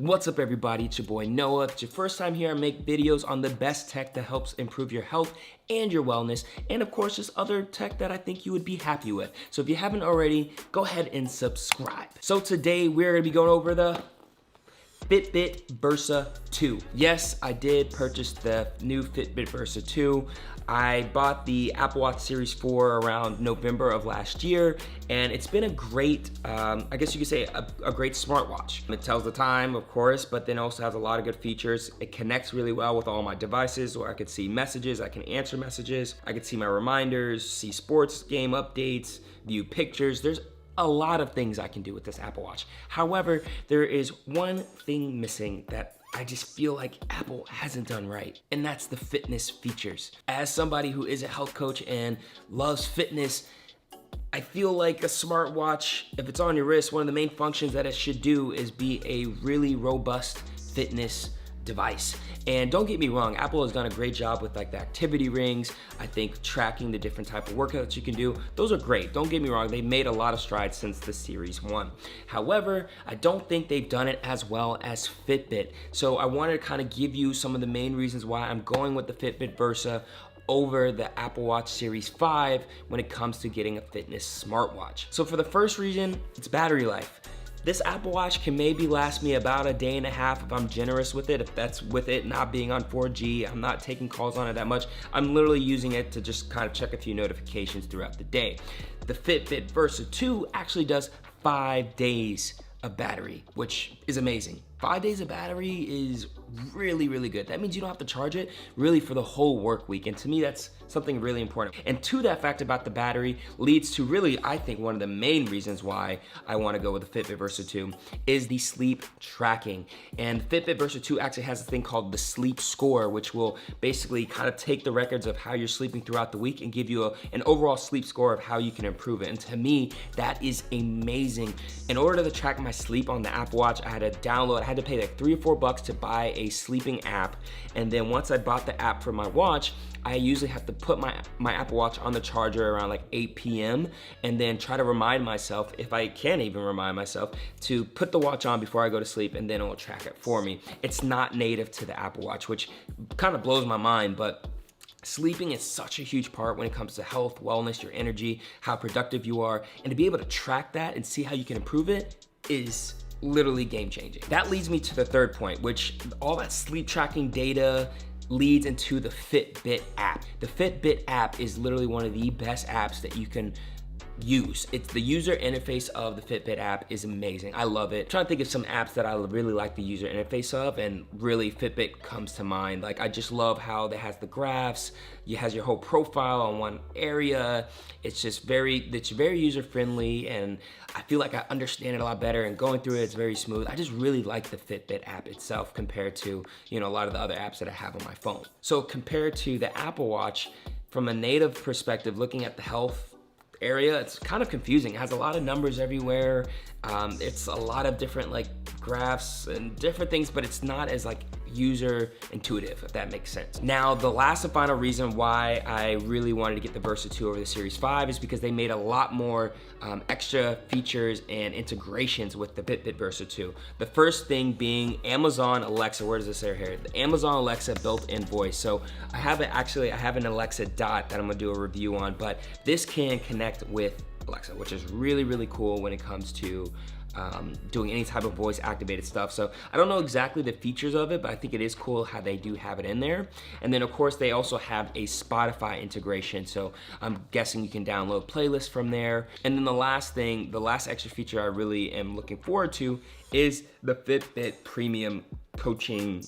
What's up everybody, it's your boy Noah. If it's your first time here, I make videos on the best tech that helps improve your health and your wellness, and of course just other tech that I think you would be happy with. So if you haven't already, go ahead and subscribe. So today we're gonna be going over the Fitbit Versa 2. Yes, I did purchase the new Fitbit Versa 2. I bought the Apple Watch Series 4 around November of last year, and it's been a great, I guess you could say a great smartwatch. It tells the time, of course, but then also has a lot of good features. It connects really well with all my devices, where I could see messages, I can answer messages, I could see my reminders, see sports game updates, view pictures. There's a lot of things I can do with this Apple Watch. However, there is one thing missing that I just feel like Apple hasn't done right, and that's the fitness features. As somebody who is a health coach and loves fitness, I feel like a smartwatch, if it's on your wrist, one of the main functions that it should do is be a really robust fitness device. And don't get me wrong, Apple has done a great job with like the activity rings. I think tracking the different type of workouts you can do, those are great. Don't get me wrong, they've made a lot of strides since the Series 1. However, I don't think they've done it as well as Fitbit. So I wanted to kind of give you some of the main reasons why I'm going with the Fitbit Versa over the Apple Watch Series 5 when it comes to getting a fitness smartwatch. So for the first reason, it's battery life. This Apple Watch can maybe last me about a day and a half if I'm generous with it, if that's with it not being on 4G, I'm not taking calls on it that much. I'm literally using it to just kind of check a few notifications throughout the day. The Fitbit Versa 2 actually does 5 days of battery, which is amazing. 5 days of battery is really, really good. That means you don't have to charge it really for the whole work week. And to me, that's something really important. And to that fact about the battery leads to really, I think, one of the main reasons why I want to go with the Fitbit Versa 2 is the sleep tracking. And Fitbit Versa 2 actually has a thing called the sleep score, which will basically kind of take the records of how you're sleeping throughout the week and give you an overall sleep score of how you can improve it. And to me, that is amazing. In order to track my sleep on the Apple Watch, I had to pay like $3 or $4 to buy a sleeping app. And then once I bought the app for my watch, I usually have to put my Apple Watch on the charger around like 8 p.m. and then try to remind myself, if I can even remind myself, to put the watch on before I go to sleep, and then it will track it for me. It's not native to the Apple Watch, which kind of blows my mind, but sleeping is such a huge part when it comes to health, wellness, your energy, how productive you are, and to be able to track that and see how you can improve it is literally game changing. That leads me to the third point, which all that sleep tracking data leads into the Fitbit app. The Fitbit app is literally one of the best apps that you can use. It's the user interface of the Fitbit app is amazing. I love it. I'm trying to think of some apps that I really like the user interface of, and really Fitbit comes to mind. Like, I just love how it has the graphs, it has your whole profile on one area. It's very user friendly, and I feel like I understand it a lot better, and going through it's very smooth. I just really like the Fitbit app itself compared to, a lot of the other apps that I have on my phone. So compared to the Apple Watch, from a native perspective, looking at the health area, it's kind of confusing. It has a lot of numbers everywhere. It's a lot of different like graphs and different things, but it's not as like user intuitive, if that makes sense. Now, the last and final reason why I really wanted to get the Versa 2 over the Series 5 is because they made a lot more extra features and integrations with the Fitbit Versa 2. The first thing being Amazon Alexa. Where does this say here? The Amazon Alexa built-in voice. So I have an Alexa Dot that I'm gonna do a review on, but this can connect with Alexa, which is really, really cool when it comes to doing any type of voice activated stuff. So I don't know exactly the features of it, but I think it is cool how they do have it in there. And then of course they also have a Spotify integration. So I'm guessing you can download playlists from there. And then the last extra feature I really am looking forward to is the Fitbit Premium Coaching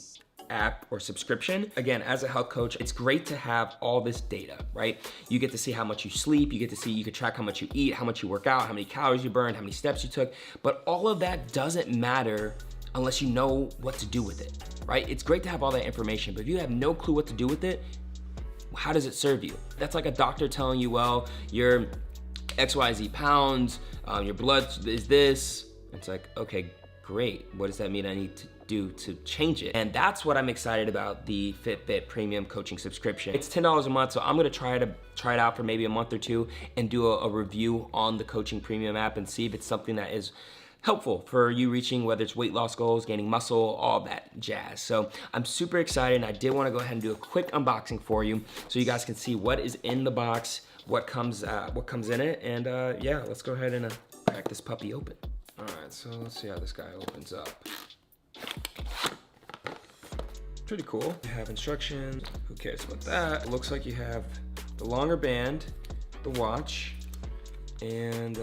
app or subscription. Again, as a health coach, it's great to have all this data, right? You get to see how much you sleep, you can track how much you eat, how much you work out, how many calories you burned, how many steps you took, but all of that doesn't matter unless you know what to do with it, right? It's great to have all that information, but if you have no clue what to do with it, how does it serve you? That's like a doctor telling you, well, you're XYZ pounds, your blood is this. It's like, okay, great. What does that mean I need to do to change it? And that's what I'm excited about the Fitbit Premium Coaching subscription. It's $10 a month, so I'm gonna try it out for maybe a month or two and do a review on the Coaching Premium app and see if it's something that is helpful for you reaching, whether it's weight loss goals, gaining muscle, all that jazz. So I'm super excited, and I did want to go ahead and do a quick unboxing for you so you guys can see what is in the box, what comes in it, and yeah, let's go ahead and crack this puppy open. All right, so let's see how this guy opens up. Pretty cool. You have instructions. Who cares about that? It looks like you have the longer band, the watch, and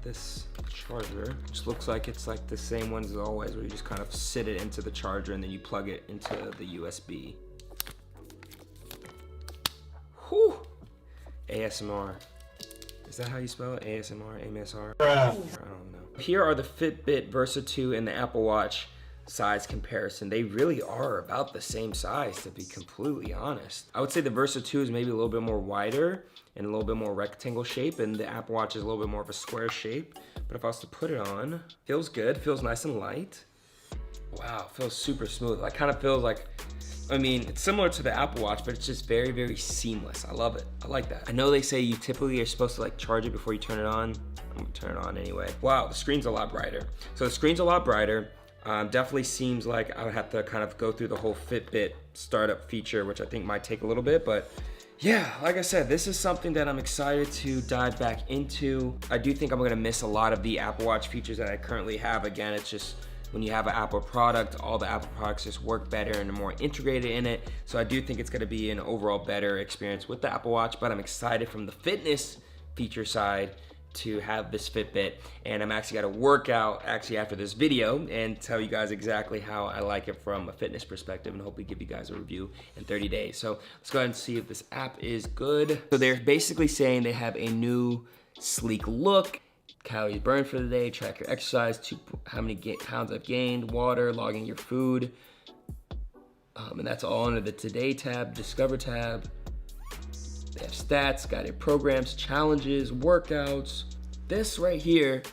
this charger, which looks like it's like the same ones as always, where you just kind of sit it into the charger and then you plug it into the USB. Whew. ASMR. Is that how you spell it? ASMR, AMSR? I don't know. Here are the Fitbit Versa 2 and the Apple Watch size comparison. They really are about the same size, to be completely honest. I would say the Versa 2 is maybe a little bit more wider and a little bit more rectangle shape, and the Apple Watch is a little bit more of a square shape. But if I was to put it on, feels good, feels nice and light. Wow, feels super smooth. Like, kind of feels like, I mean, it's similar to the Apple Watch, but it's just very, very seamless. I love it. I like that. I know they say you typically are supposed to like charge it before you turn it on. I'm gonna turn it on anyway. Wow, the screen's a lot brighter. So the screen's a lot brighter. Definitely seems like I would have to kind of go through the whole Fitbit startup feature, which I think might take a little bit, but yeah, like I said, this is something that I'm excited to dive back into. I do think I'm gonna miss a lot of the Apple Watch features that I currently have. Again, it's just when you have an Apple product, all the Apple products just work better and are more integrated in it. So I do think it's gonna be an overall better experience with the Apple Watch, but I'm excited from the fitness feature side to have this Fitbit, and I'm actually gonna work out after this video and tell you guys exactly how I like it from a fitness perspective, and hopefully give you guys a review in 30 days. So let's go ahead and see if this app is good. So they're basically saying they have a new sleek look, calories burned for the day, track your exercise, how many pounds I've gained, water, logging your food, and that's all under the Today tab, Discover tab. They have stats, guided programs, challenges, workouts. This right here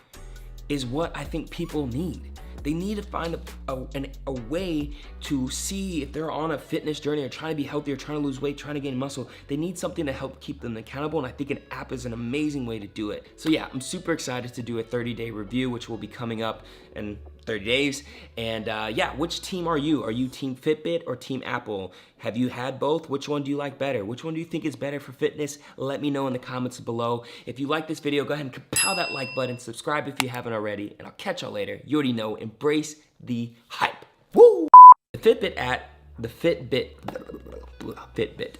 is what I think people need. They need to find a way to see if they're on a fitness journey or trying to be healthy or trying to lose weight, trying to gain muscle. They need something to help keep them accountable, and I think an app is an amazing way to do it. So yeah, I'm super excited to do a 30-day review, which will be coming up in 30 days. And yeah, which team are you? Are you team Fitbit or team Apple? Have you had both? Which one do you like better? Which one do you think is better for fitness? Let me know in the comments below. If you like this video, go ahead and kapow that like button, subscribe if you haven't already, and I'll catch y'all later. You already know, embrace the hype. Woo! The Fitbit app, the Fitbit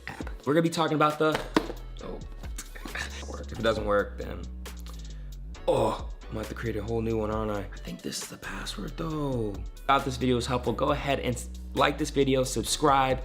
app. We're gonna be talking about the, if it doesn't work, then, I'm gonna have to create a whole new one, aren't I? I think this is the password though. If this video was helpful, go ahead and like this video, subscribe,